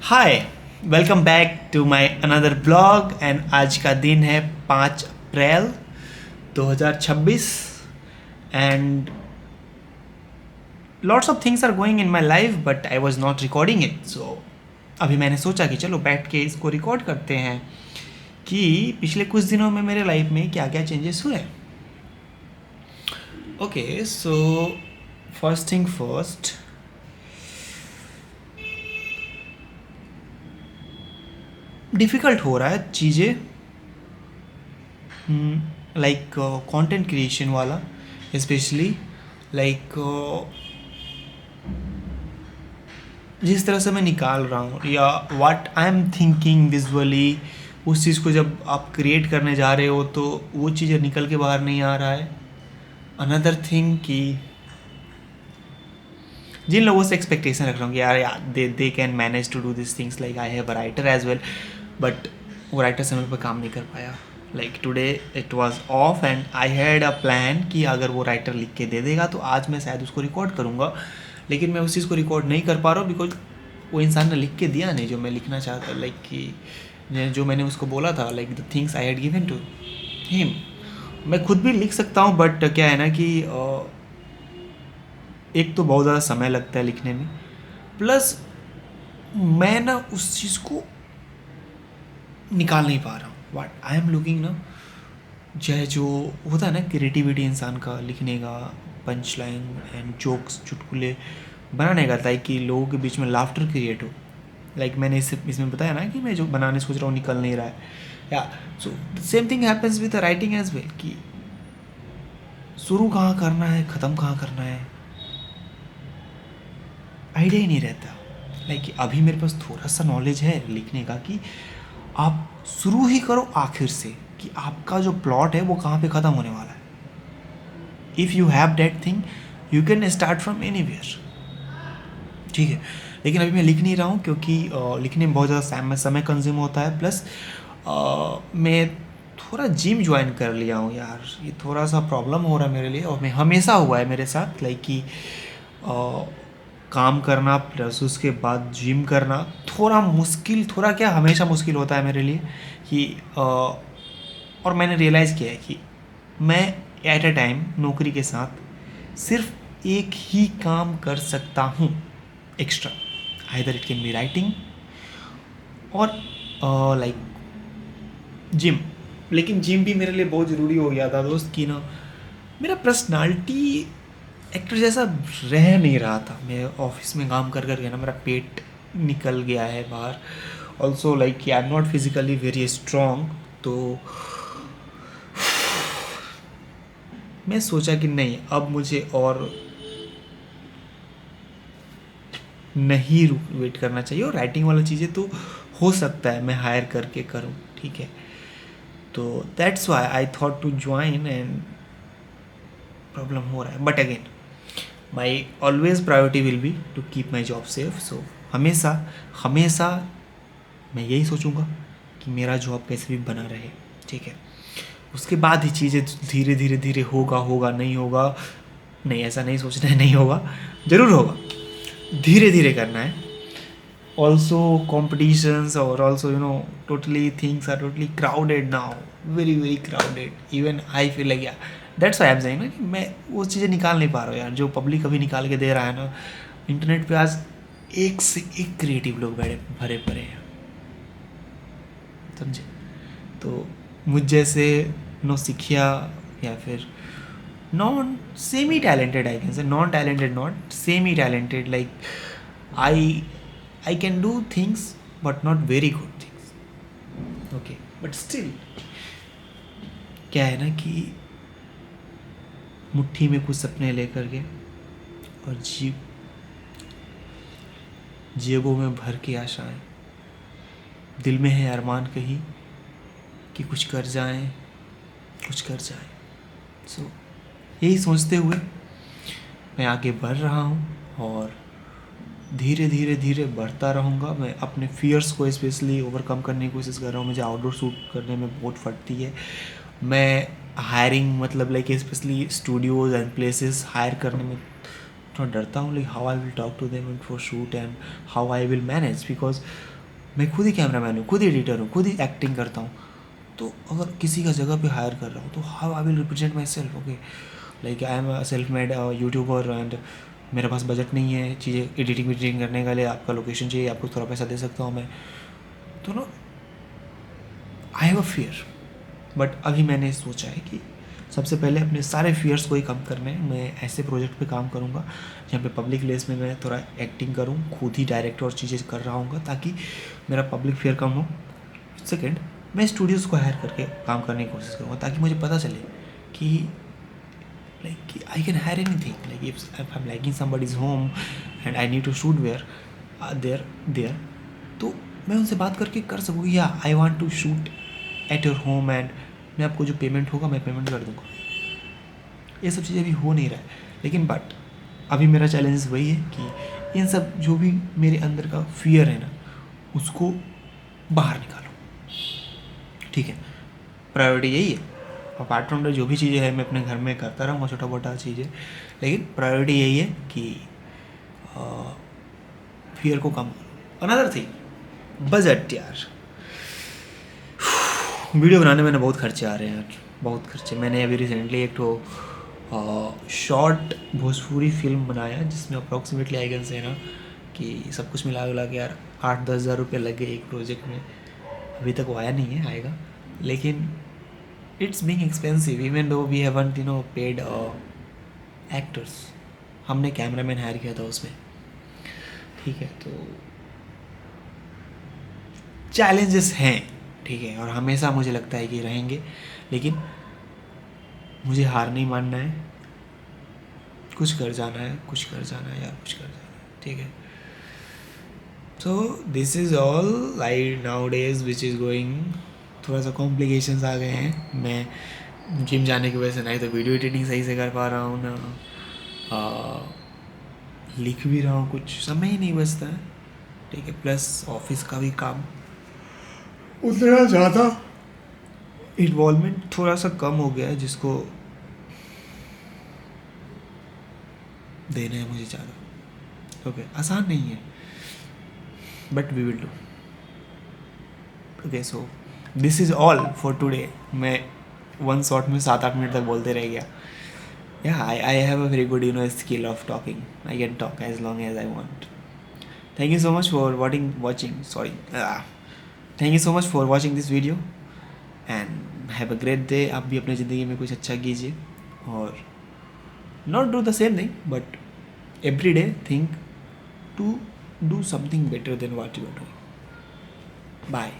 Hi, welcome back to my another blog and आज का दिन है 5 April 2026 and lots of things are going in my life but I was not recording it. So अभी मैंने सोचा कि चलो बैठ के इसको रिकॉर्ड करते हैं कि पिछले कुछ दिनों में मेरे लाइफ में क्या क्या चेंजेस हुए। Okay, so first thing first, difficult हो रहा है चीज़ें, लाइक कंटेंट क्रिएशन वाला, स्पेशली लाइक जिस तरह से मैं निकाल रहा हूँ या what I am thinking visually, उस चीज़ को जब आप क्रिएट करने जा रहे हो तो वो चीज़ें निकल के बाहर नहीं आ रहा है। अनदर थिंग कि जिन लोगों से एक्सपेक्टेशन रख रहा हूँ कि यार they can manage to do this things, like I have a writer as well, but वो राइटर समय पर काम नहीं कर पाया। Like today it was off and I had a plan कि अगर वो राइटर लिख के दे देगा तो आज मैं शायद उसको रिकॉर्ड करूँगा, लेकिन मैं उस चीज़ को रिकॉर्ड नहीं कर पा रहा हूँ बिकॉज वो इंसान ने लिख के दिया नहीं जो मैं लिखना चाहता, लाइक कि जो मैंने उसको बोला था, like the things I had given to him. मैं खुद भी लिख सकता हूँ बट क्या है ना कि एक तो बहुत ज़्यादा समय लगता है लिखने में, प्लस मैं ना उस चीज़ को निकाल नहीं पा रहा हूँ। वाट आई एम लुकिंग ना, चाहे जो होता है ना क्रिएटिविटी इंसान का लिखने का, पंच लाइन एंड जोक्स चुटकुले बनाने का, ताकि लोगों के बीच में लाफ्टर क्रिएट हो। लाइक मैंने इसमें बताया ना कि मैं जो बनाने सोच रहा हूँ निकल नहीं रहा है, या so same thing happens with writing as well कि शुरू कहाँ करना है, ख़त्म कहाँ करना है, आइडिया ही नहीं रहता। लाइक अभी मेरे पास थोड़ा सा नॉलेज है लिखने का कि आप शुरू ही करो आखिर से, कि आपका जो प्लॉट है वो कहाँ पे ख़त्म होने वाला है। If you have that thing you can start from anywhere, ठीक है। लेकिन अभी मैं लिख नहीं रहा हूँ क्योंकि लिखने में बहुत ज़्यादा समय कंज्यूम होता है, प्लस मैं थोड़ा जिम ज्वाइन कर लिया हूँ यार, ये थोड़ा सा प्रॉब्लम हो रहा है मेरे लिए, और मैं हमेशा हुआ है मेरे साथ, लाइक कि काम करना प्लस उसके बाद जिम करना थोड़ा मुश्किल, थोड़ा क्या हमेशा मुश्किल होता है मेरे लिए कि और मैंने रियलाइज़ किया है कि मैं एट अ टाइम नौकरी के साथ सिर्फ एक ही काम कर सकता हूँ extra, either it can be writing और लाइक जिम। लेकिन जिम भी मेरे लिए बहुत ज़रूरी हो गया था दोस्त कि ना मेरा पर्सनालिटी एक्टर जैसा रह नहीं रहा था। मैं ऑफिस में काम कर करके ना मेरा पेट निकल गया है बाहर, also like I am not physically very strong. तो मैं सोचा कि नहीं, अब मुझे और नहीं वेट करना चाहिए, और राइटिंग वाला चीज़ें तो हो सकता है मैं हायर करके करूँ, ठीक है। तो that's why I thought to join and problem हो रहा है, but again my always priority will be to keep my job safe. So हमेशा हमेशा मैं यही सोचूंगा कि मेरा जॉब कैसे भी बना रहे, ठीक है। उसके बाद ही चीज़ें धीरे धीरे धीरे होगा होगा नहीं होगा, नहीं ऐसा नहीं सोचना है, नहीं होगा, ज़रूर होगा, धीरे धीरे करना है। ऑल्सो कॉम्पिटिशन्स और also totally things are totally crowded now, very very crowded, even I feel like, yeah that's why I am saying ना कि मैं वो चीज़ें निकाल नहीं पा रहा हूँ यार, जो पब्लिक अभी निकाल के दे रहा है ना इंटरनेट पे। आज एक से एक क्रिएटिव लोग बड़े भरे पड़े हैं, समझे। तो मुझ जैसे नौसिखिया या फिर non semi talented, I can say non talented not semi talented, like I can do things but not very good things, okay, but still क्या है ना कि मुट्ठी में कुछ सपने लेकर के और जेबों में भर के आशाएं, दिल में है अरमान कहीं कि कुछ कर जाएं, कुछ कर जाएं। सो यही सोचते हुए मैं आगे बढ़ रहा हूँ और धीरे धीरे धीरे बढ़ता रहूँगा। मैं अपने फियर्स को स्पेशली ओवरकम करने की कोशिश कर रहा हूँ। मुझे आउटडोर शूट करने में बहुत फटती है। मैं हायरिंग मतलब like specially studios and places hire करने में थोड़ा डरता हूँ, like how I will talk to them for shoot and how I will manage, because मैं खुद ही कैमरामैन हूँ, खुद ही एडिटर हूँ, खुद ही एक्टिंग करता हूँ। तो अगर किसी का जगह पे हायर कर रहा हूँ तो how I will represent my self. Okay, like I am self made YouTuber and मेरे पास बजट नहीं है चीज़ें एडिटिंग करने के लिए, आपका लोकेशन चाहिए, आपको थोड़ा पैसा दे सकता हूँ मैं, तो ना आई हैव अ फियर। बट अभी मैंने सोचा है कि सबसे पहले अपने सारे फियर्स को ही कम करने हैं। मैं ऐसे प्रोजेक्ट पे काम करूँगा जहाँ पे पब्लिक प्लेस में मैं थोड़ा एक्टिंग करूँ, खुद ही डायरेक्ट और चीज़ें कर रहा हूँ ताकि मेरा पब्लिक फियर कम हो। सेकेंड, मैं स्टूडियोज़ को हायर करके काम करने की कोशिश करूँगा ताकि मुझे पता चले कि like I can hire anything. Like if I am liking somebody's home and I need to shoot there, तो मैं उनसे बात करके कर सकूँ या I want to shoot at your home एंड मैं आपको जो पेमेंट होगा मैं पेमेंट कर दूँगा। ये सब चीज़ें अभी हो नहीं रहा है, लेकिन बट अभी मेरा चैलेंज वही है कि इन सब जो भी मेरे अंदर का फियर है ना उसको बाहर निकालो। ठीक है, प्रायोरिटी यही है। अपार्ट फ्रॉम जो भी चीज़ें हैं मैं अपने घर में करता रहूँगा छोटा मोटा चीज़ें, लेकिन प्रायोरिटी यही है कि फियर को कम करो। अनदर थिंग, बजट यार। वीडियो बनाने में ना बहुत खर्चे आ रहे हैं यार, बहुत खर्चे। मैंने अभी रिसेंटली एक तो शॉर्ट भोजपुरी फिल्म बनाया जिसमें अप्रॉक्सीमेटली आई कैन से ना कि सब कुछ मिला के यार 8-10 हज़ार रुपये लगे एक प्रोजेक्ट में। अभी तक वो आया नहीं है, आएगा, लेकिन it's being expensive even though we haven't paid actors. हमने कैमरामैन हायर किया था उसमें। ठीक है, तो चैलेंजेस हैं, ठीक है, और हमेशा मुझे लगता है कि रहेंगे, लेकिन मुझे हार नहीं मानना है। कुछ कर जाना है, कुछ कर जाना है यार, कुछ कर जाना है, ठीक है। सो this is all like now days which is going. थोड़ा सा कॉम्प्लिकेशंस आ गए हैं। मैं जिम जाने की वजह से नहीं तो वीडियो एडिटिंग सही से कर पा रहा हूँ ना, लिख भी रहा हूँ, कुछ समय ही नहीं बचता है, ठीक है। प्लस ऑफिस का भी काम, उतना ज़्यादा इन्वॉल्वमेंट थोड़ा सा कम हो गया है जिसको देना है मुझे ज़्यादा। ओके, आसान नहीं है but we will do. Okay, so this is all for today. मैं वन शॉट में 7-8 मिनट तक बोलते रह गया। Yeah, I have a very good skill of talking. I can talk as long as I want. Thank you so much for watching. Sorry. Thank you so much for watching this video and have a great day. आप भी अपनी ज़िंदगी में कुछ अच्छा कीजिए और not do the same thing but every day think to do something better than what you are doing. Bye.